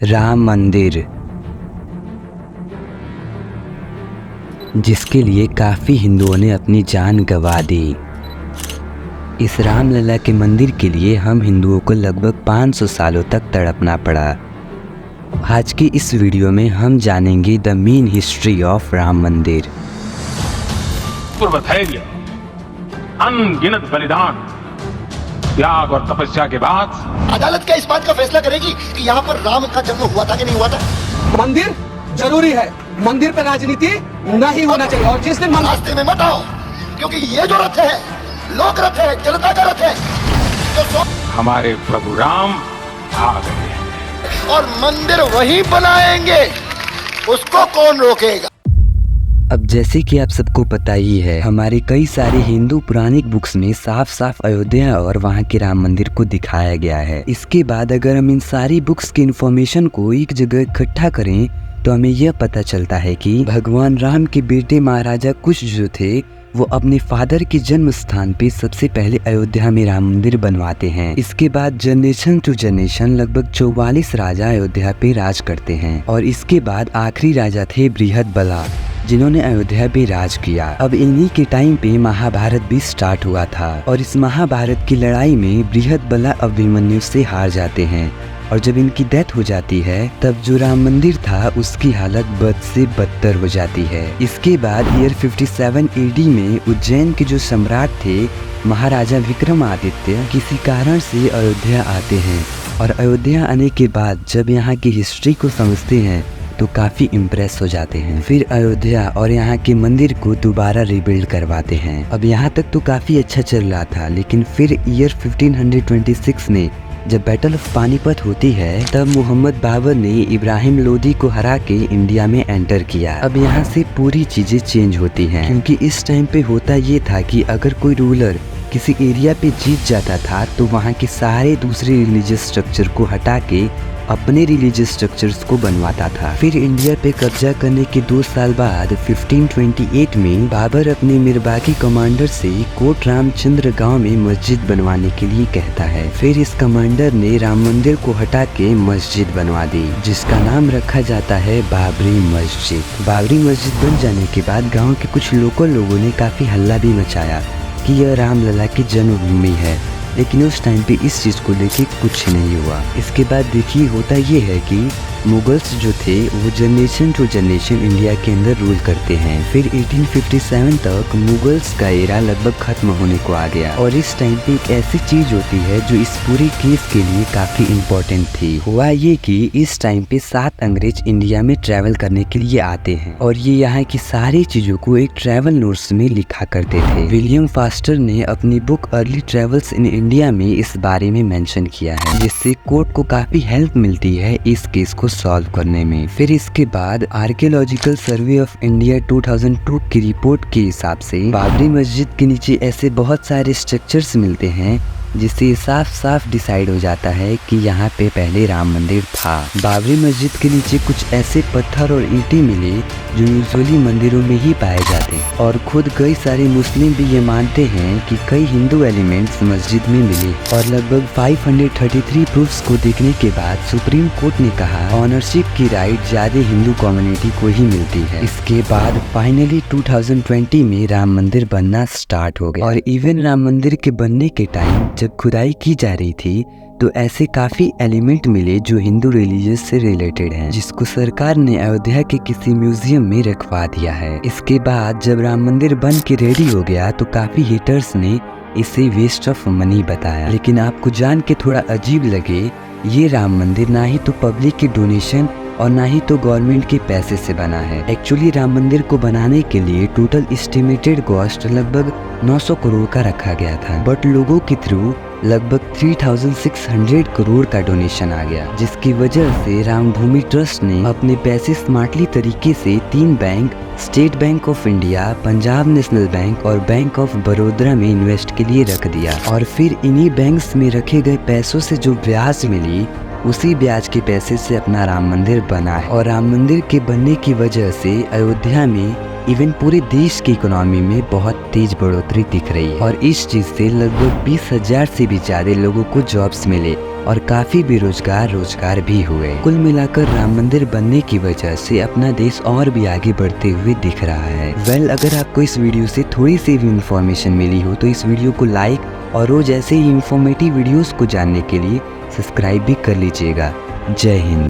राम मंदिर, जिसके लिए काफ़ी हिंदुओं ने अपनी जान गंवा दी। इस रामलला के मंदिर के लिए हम हिंदुओं को लगभग 500 सालों तक तड़पना पड़ा। आज की इस वीडियो में हम जानेंगे the main history of Ram मंदिर। पूर्व धैर्य, अनगिनत बलिदान, त्याग और तपस्या के बाद अदालत क्या इस बात का फैसला करेगी कि यहाँ पर राम का जन्म हुआ था कि नहीं हुआ था? मंदिर जरूरी है, मंदिर पर राजनीति नहीं होना चाहिए। और जिस दिन रास्ते में मत आओ, क्योंकि ये जो रथ है लोक रथ है, जनता का रथ है, जो हमारे प्रभु राम आ गए हैं और मंदिर वही बनाएंगे, उसको कौन रोकेगा? अब जैसे कि आप सबको पता ही है, हमारे कई सारे हिंदू पुराणिक बुक्स में साफ साफ अयोध्या और वहाँ के राम मंदिर को दिखाया गया है। इसके बाद अगर हम इन सारी बुक्स की इन्फॉर्मेशन को एक जगह इकट्ठा करें तो हमें यह पता चलता है कि भगवान राम के बेटे महाराजा कुश जो थे वो अपने फादर के जन्म स्थान पे सबसे पहले अयोध्या में राम मंदिर बनवाते हैं। इसके बाद जनरेशन टू जनरेशन लगभग 44 राजा अयोध्या पे राज करते हैं और इसके बाद आखिरी राजा थे बृहदबला, जिन्होंने अयोध्या पे राज किया। अब इन्हीं के टाइम पे महाभारत भी स्टार्ट हुआ था और इस महाभारत की लड़ाई में बृहदबला अभिमन्यु से हार जाते हैं और जब इनकी डेथ हो जाती है तब जो राम मंदिर था उसकी हालत बद से बदतर हो जाती है। इसके बाद ईयर 57 AD में उज्जैन के जो सम्राट थे महाराजा विक्रमादित्य किसी कारण से अयोध्या आते हैं और अयोध्या आने के बाद जब यहाँ की हिस्ट्री को समझते हैं तो काफी इम्प्रेस हो जाते हैं। फिर अयोध्या और यहाँ के मंदिर को दोबारा रिबिल्ड करवाते हैं। अब यहाँ तक तो काफी अच्छा चल रहा था, लेकिन फिर ईयर 1526 में जब बैटल ऑफ पानीपत होती है तब मोहम्मद बाबर ने इब्राहिम लोदी को हरा के इंडिया में एंटर किया। अब यहाँ से पूरी चीजें चेंज होती हैं, क्योंकि इस टाइम पे होता ये था कि अगर कोई रूलर किसी एरिया पे जीत जाता था तो वहाँ के सारे दूसरे रिलीजियस स्ट्रक्चर को हटा के अपने रिलीजियस स्ट्रक्चर्स को बनवाता था। फिर इंडिया पे कब्जा करने के 2 साल बाद 1528 में बाबर अपने मिरबाकी कमांडर से कोट रामचंद्र गांव में मस्जिद बनवाने के लिए कहता है। फिर इस कमांडर ने राम मंदिर को हटा के मस्जिद बनवा दी, जिसका नाम रखा जाता है बाबरी मस्जिद। बाबरी मस्जिद बन जाने के बाद गाँव के कुछ लोकल लोगों ने काफी हल्ला भी मचाया कि यह रामलला की जन्मभूमि है, लेकिन उस टाइम पे इस चीज़ को लेके कुछ नहीं हुआ। इसके बाद देखिए होता ये है कि मुगल्स जो थे वो जनरेशन टू जनरेशन इंडिया के अंदर रूल करते हैं। फिर 1857 तक मुगल्स का एरा लगभग खत्म होने को आ गया और इस टाइम पे एक ऐसी चीज होती है जो इस पूरे केस के लिए काफी इम्पोर्टेंट थी। हुआ ये कि इस टाइम पे 7 अंग्रेज इंडिया में ट्रेवल करने के लिए आते हैं और ये यहाँ की सारी चीजों को एक ट्रेवल नोट्स में लिखा करते थे। विलियम फास्टर ने अपनी book early travels in India में इस बारे में मेंशन किया है, जिससे कोर्ट को काफी हेल्प मिलती है इस केस को सॉल्व करने में। फिर इसके बाद आर्कियोलॉजिकल सर्वे ऑफ इंडिया 2002 की रिपोर्ट के हिसाब से बाबरी मस्जिद के नीचे ऐसे बहुत सारे स्ट्रक्चर्स मिलते हैं जिससे साफ साफ डिसाइड हो जाता है कि यहाँ पे पहले राम मंदिर था। बाबरी मस्जिद के नीचे कुछ ऐसे पत्थर और ईंटें मिले जो यूजुअली मंदिरों में ही पाए जाते और खुद कई सारे मुस्लिम भी ये मानते हैं कि कई हिंदू एलिमेंट्स मस्जिद में मिले। और लगभग 533 प्रूफ्स को देखने के बाद सुप्रीम कोर्ट ने कहा ऑनरशिप की राइट ज्यादा हिंदू कम्युनिटी को ही मिलती है। इसके बाद फाइनली 2020 में राम मंदिर बनना स्टार्ट हो गया और इवन राम मंदिर के बनने के टाइम जब खुदाई की जा रही थी तो ऐसे काफी एलिमेंट मिले जो हिंदू रिलीजियस से रिलेटेड हैं, जिसको सरकार ने अयोध्या के किसी म्यूजियम में रखवा दिया है। इसके बाद जब राम मंदिर बन के रेडी हो गया तो काफी हेटर्स ने इसे वेस्ट ऑफ मनी बताया, लेकिन आपको जान के थोड़ा अजीब लगे, ये राम मंदिर ना ही तो पब्लिक के डोनेशन और ना ही तो गवर्नमेंट के पैसे से बना है। एक्चुअली राम मंदिर को बनाने के लिए टोटल एस्टिमेटेड कॉस्ट लगभग 900 करोड़ का रखा गया था, बट लोगों के थ्रू लगभग 3600 करोड़ का डोनेशन आ गया, जिसकी वजह से रामभूमि ट्रस्ट ने अपने पैसे स्मार्टली तरीके से 3 bank, state bank of India, Punjab national bank और बैंक ऑफ बड़ौदा में इन्वेस्ट के लिए रख दिया। और फिर इन्हीं बैंक्स में रखे गए पैसों से जो ब्याज मिली उसी ब्याज के पैसे से अपना राम मंदिर बना है। और राम मंदिर के बनने की वजह से अयोध्या में इवन पूरे देश की इकोनॉमी में बहुत तेज बढ़ोतरी दिख रही है और इस चीज से लगभग 20,000 से भी ज्यादा लोगों को जॉब्स मिले और काफी बेरोजगार रोजगार भी हुए। कुल मिलाकर राम मंदिर बनने की वजह से अपना देश और भी आगे बढ़ते हुए दिख रहा है। वेल, अगर आपको इस वीडियो से थोड़ी सी भी इंफॉर्मेशन मिली हो तो इस वीडियो को लाइक और रोज ऐसे ही इंफॉर्मेटिव वीडियोस को जानने के लिए सब्सक्राइब भी कर लीजिएगा। जय हिंद।